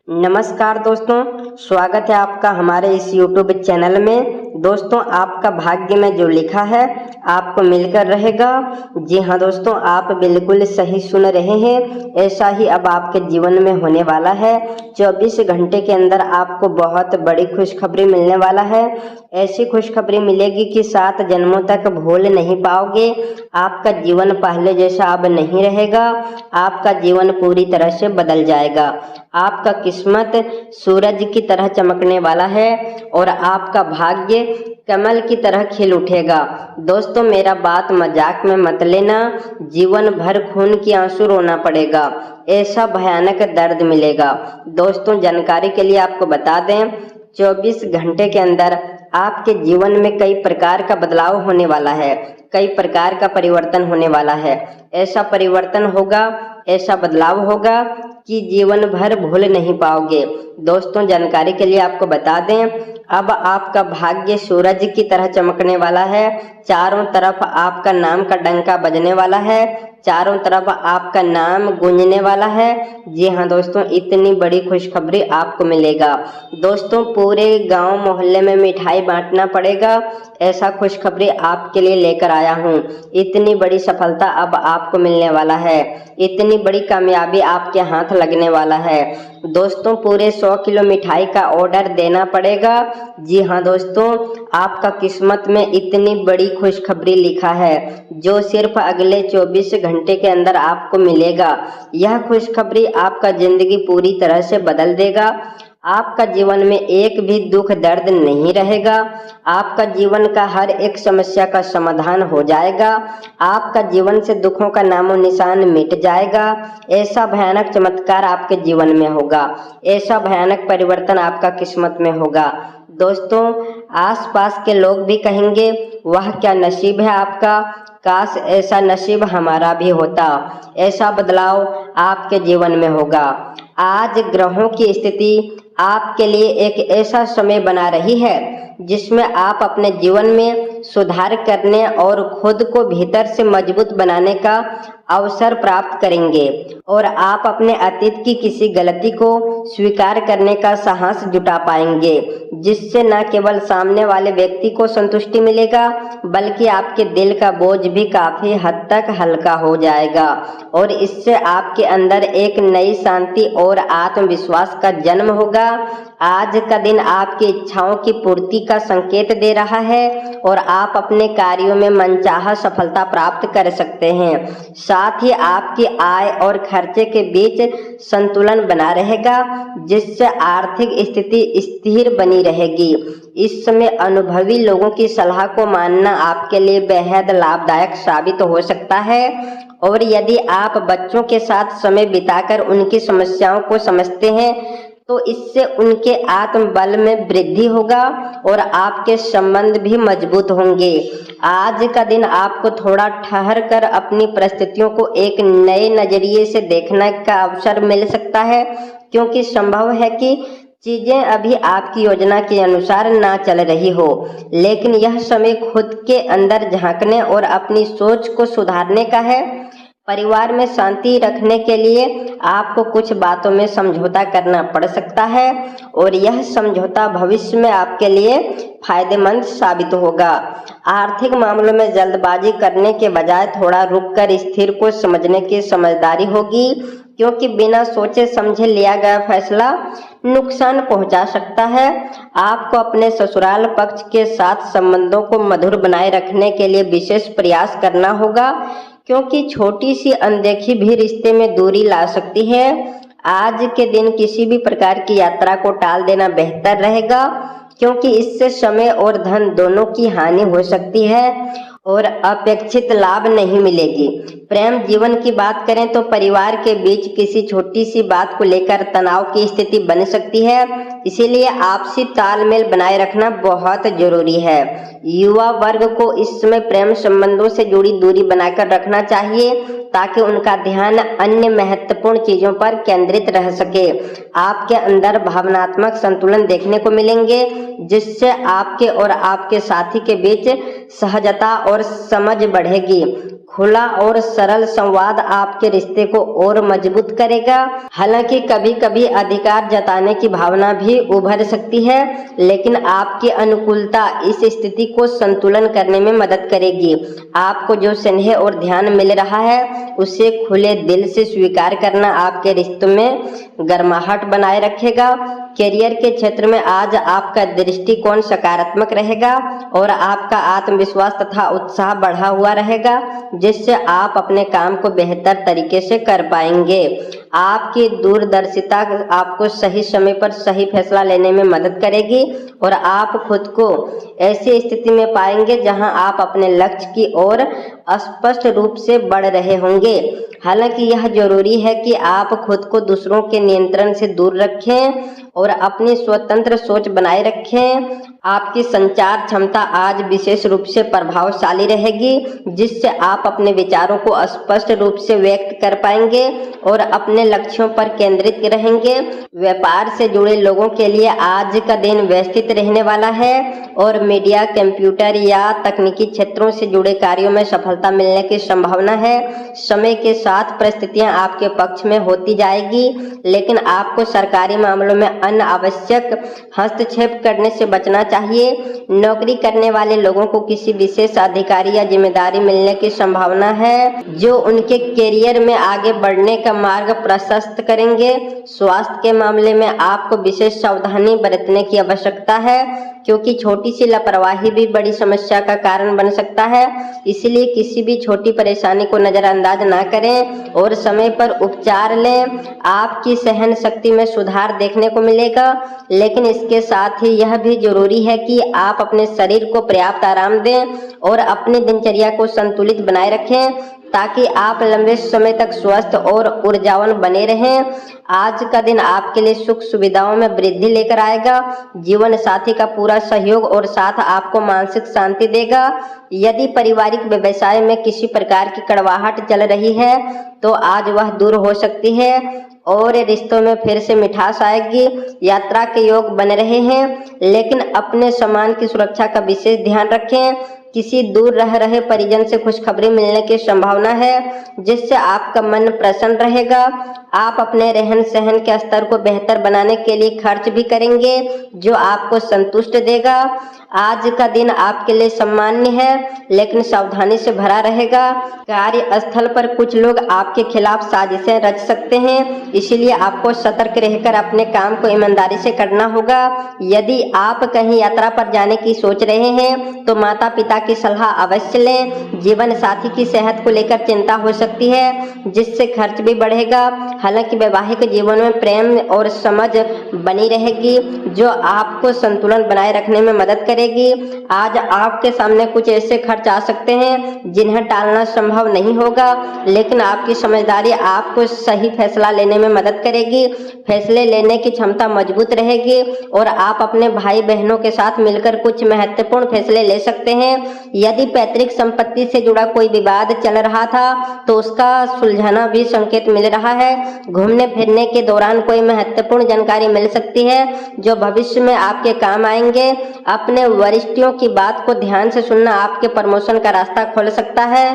नमस्कार दोस्तों, स्वागत है आपका हमारे इस YouTube चैनल में। दोस्तों, आपका भाग्य में जो लिखा है आपको मिलकर रहेगा। जी हाँ दोस्तों, आप बिल्कुल सही सुन रहे हैं। ऐसा ही अब आपके जीवन में होने वाला है। 24 घंटे के अंदर आपको बहुत बड़ी खुशखबरी मिलने वाला है। ऐसी खुशखबरी मिलेगी कि 7 जन्मों तक भूल नहीं पाओगे। आपका जीवन पहले जैसा अब नहीं रहेगा। आपका जीवन पूरी तरह से बदल जाएगा। आपका किस्मत सूरज की तरह चमकने वाला है और आपका भाग्य कमल की तरह खिल उठेगा। दोस्तों, मेरा बात मजाक में मत लेना। जीवन भर खून की आंसू रोना पड़ेगा। ऐसा भयानक दर्द मिलेगा। दोस्तों, जानकारी के लिए आपको बता दें, 24 घंटे के अंदर आपके जीवन में कई प्रकार का बदलाव होने वाला है। कई प्रकार का परिवर्तन होने वाला है। ऐसा परिवर्तन होगा, ऐसा बदलाव होगा कि जीवन भर भूल नहीं पाओगे। दोस्तों, जानकारी के लिए आपको बता दें, अब आपका भाग्य सूरज की तरह चमकने वाला है। चारों तरफ आपका नाम का डंका बजने वाला है। चारों तरफ आपका नाम गूंजने वाला है। जी हाँ दोस्तों, इतनी बड़ी खुशखबरी आपको मिलेगा। दोस्तों, पूरे गांव मोहल्ले में मिठाई बांटना पड़ेगा। ऐसा खुशखबरी आपके लिए लेकर आया हूँ। इतनी बड़ी सफलता अब आपको मिलने वाला है। इतनी बड़ी कामयाबी आपके हाथ लगने वाला है। दोस्तों, पूरे 100 किलो मिठाई का ऑर्डर देना पड़ेगा। जी हाँ दोस्तों, आपका किस्मत में इतनी बड़ी खुशखबरी लिखा है जो सिर्फ अगले 24 घंटे के अंदर आपको मिलेगा। यह खुशखबरी आपका जिंदगी पूरी तरह से बदल देगा। आपका जीवन में एक भी दुख दर्द नहीं रहेगा। आपका जीवन का हर एक समस्या का समाधान हो जाएगा। आपका जीवन से दुखों का नामो निशान मिट जाएगा। ऐसा भयानक चमत्कार आपके जीवन में होगा। ऐसा भयानक परिवर्तन आपका किस्मत में होगा। दोस्तों, आसपास के लोग भी कहेंगे, वह क्या नसीब है आपका, काश ऐसा नसीब हमारा भी होता। ऐसा बदलाव आपके जीवन में होगा। आज ग्रहों की स्थिति आपके लिए एक ऐसा समय बना रही है जिसमें आप अपने जीवन में सुधार करने और खुद को भीतर से मजबूत बनाने का अवसर प्राप्त करेंगे और आप अपने अतीत की किसी गलती को स्वीकार करने का साहस जुटा पाएंगे, जिससे न केवल सामने वाले व्यक्ति को संतुष्टि मिलेगा बल्कि आपके दिल का बोझ भी काफी हद तक हल्का हो जाएगा और इससे आपके अंदर एक नई शांति और आत्मविश्वास का जन्म होगा। आज का दिन आपकी इच्छाओं की पूर्ति का संकेत दे रहा है और आप अपने कार्यों में मनचाहा सफलता प्राप्त कर सकते हैं। साथ ही आपकी आय और खर्चे के बीच संतुलन बना रहेगा, जिससे आर्थिक स्थिति स्थिर बनी रहेगी। इस समय अनुभवी लोगों की सलाह को मानना आपके लिए बेहद लाभदायक साबित हो सकता है और यदि आप बच्चों के साथ समय बिताकर उनकी समस्याओं को समझते हैं तो इससे उनके आत्मबल में वृद्धि होगा और आपके संबंध भी मजबूत होंगे। आज का दिन आपको थोड़ा ठहर कर अपनी परिस्थितियों को एक नए नजरिए से देखने का अवसर मिल सकता है, क्योंकि संभव है कि चीजें अभी आपकी योजना के अनुसार ना चल रही हो, लेकिन यह समय खुद के अंदर झांकने और अपनी सोच को सुधारने का है। परिवार में शांति रखने के लिए आपको कुछ बातों में समझौता करना पड़ सकता है और यह समझौता भविष्य में आपके लिए फायदेमंद साबित होगा। आर्थिक मामलों में जल्दबाजी करने के बजाय थोड़ा रुककर स्थिर को समझने की समझदारी होगी, क्योंकि बिना सोचे समझे लिया गया फैसला नुकसान पहुंचा सकता है। आपको अपने ससुराल पक्ष के साथ संबंधों को मधुर बनाए रखने के लिए विशेष प्रयास करना होगा, क्योंकि छोटी सी अनदेखी भी रिश्ते में दूरी ला सकती है। आज के दिन किसी भी प्रकार की यात्रा को टाल देना बेहतर रहेगा, क्योंकि इससे समय और धन दोनों की हानि हो सकती है और अपेक्षित लाभ नहीं मिलेगी। प्रेम जीवन की बात करें तो परिवार के बीच किसी छोटी सी बात को लेकर तनाव की स्थिति बन सकती है, इसीलिए आपसी तालमेल बनाए रखना बहुत जरूरी है। युवा वर्ग को इस समय प्रेम संबंधों से जुड़ी दूरी बनाकर रखना चाहिए ताकि उनका ध्यान अन्य महत्वपूर्ण चीजों पर केंद्रित रह सके। आपके अंदर भावनात्मक संतुलन देखने को मिलेंगे, जिससे आपके और आपके साथी के बीच सहजता और समझ बढ़ेगी। खुला और सरल संवाद आपके रिश्ते को और मजबूत करेगा। हालांकि कभी कभी अधिकार जताने की भावना भी उभर सकती है, लेकिन आपकी अनुकूलता इस स्थिति को संतुलन करने में मदद करेगी। आपको जो स्नेह और ध्यान मिल रहा है उसे खुले दिल से स्वीकार करना आपके रिश्तों में गर्माहट बनाए रखेगा। करियर के क्षेत्र में आज आपका दृष्टिकोण सकारात्मक रहेगा और आपका आत्मविश्वास तथा उत्साह बढ़ा हुआ रहेगा, जिससे आप अपने काम को बेहतर तरीके से कर पाएंगे। आपकी दूरदर्शिता आपको सही समय पर सही फैसला लेने में मदद करेगी और आप खुद को ऐसी स्थिति में पाएंगे जहां आप अपने लक्ष्य की ओर स्पष्ट रूप से बढ़ रहे होंगे। हालांकि यह जरूरी है कि आप खुद को दूसरों के नियंत्रण से दूर रखें और अपनी स्वतंत्र सोच बनाए रखें। आपकी संचार क्षमता आज विशेष रूप से प्रभावशाली रहेगी, जिससे आप अपने विचारों को स्पष्ट रूप से व्यक्त कर पाएंगे और अपने लक्ष्यों पर केंद्रित रहेंगे। व्यापार से जुड़े लोगों के लिए आज का दिन व्यवस्थित रहने वाला है और मीडिया, कंप्यूटर या तकनीकी क्षेत्रों से जुड़े कार्यों में सफलता मिलने की संभावना है। समय के साथ परिस्थितियां आपके पक्ष में होती जाएगी, लेकिन आपको सरकारी मामलों में अनावश्यक हस्तक्षेप करने से बचना चाहिए। नौकरी करने वाले लोगों को किसी विशेष अधिकारी या जिम्मेदारी मिलने की संभावना है, जो उनके करियर में आगे बढ़ने का मार्ग प्रशस्त करेंगे। स्वास्थ्य के मामले में आपको विशेष सावधानी बरतने की आवश्यकता है, क्योंकि छोटी सी लापरवाही भी बड़ी समस्या का कारण बन सकता है। इसलिए किसी भी छोटी परेशानी को नजरअंदाज ना करें और समय पर उपचार लें। आपकी सहन शक्ति में सुधार देखने को मिलेगा, लेकिन इसके साथ ही यह भी जरूरी है कि आप अपने शरीर को पर्याप्त आराम दें और अपनी दिनचर्या को संतुलित बनाए रखें, ताकि आप लंबे समय तक स्वस्थ और ऊर्जावान बने रहें। आज का दिन आपके लिए सुख सुविधाओं में वृद्धि लेकर आएगा। जीवन साथी का पूरा सहयोग और साथ आपको मानसिक शांति देगा। यदि पारिवारिक व्यवसाय में किसी प्रकार की कड़वाहट चल रही है तो आज वह दूर हो सकती है और रिश्तों में फिर से मिठास आएगी। यात्रा के योग बन रहे हैं, लेकिन अपने सामान की सुरक्षा का विशेष ध्यान रखें। किसी दूर रह रहे परिजन से खुशखबरी मिलने की संभावना है, जिससे आपका मन प्रसन्न रहेगा। आप अपने रहन सहन के स्तर को बेहतर बनाने के लिए खर्च भी करेंगे, जो आपको संतुष्ट देगा। आज का दिन आपके लिए सामान्य है, लेकिन सावधानी से भरा रहेगा। कार्यस्थल पर कुछ लोग आपके खिलाफ साजिशें रच सकते हैं, इसलिए आपको सतर्क रहकर अपने काम को ईमानदारी से करना होगा। यदि आप कहीं यात्रा पर जाने की सोच रहे हैं तो माता पिता की सलाह अवश्य लें। जीवन साथी की सेहत को लेकर चिंता हो सकती है, जिससे खर्च भी बढ़ेगा। हालांकि वैवाहिक जीवन में प्रेम और समझ बनी रहेगी, जो आपको संतुलन बनाए रखने में मदद करेगी। आज आपके सामने कुछ ऐसे खर्च आ सकते हैं जिन्हें टालना संभव नहीं होगा, लेकिन आपकी समझदारी आपको सही फैसला लेने में मदद करेगी। फैसले लेने की क्षमता मजबूत रहेगी और आप अपने भाई बहनों के साथ मिलकर कुछ महत्वपूर्ण फैसले ले सकते हैं। यदि पैतृक संपत्ति से जुड़ा कोई विवाद चल रहा था तो उसका सुलझाना भी संकेत मिल रहा है। घूमने फिरने के दौरान कोई महत्वपूर्ण जानकारी मिल सकती है, जो भविष्य में आपके काम आएंगे। अपने वरिष्ठों की बात को ध्यान से सुनना आपके प्रमोशन का रास्ता खोल सकता है।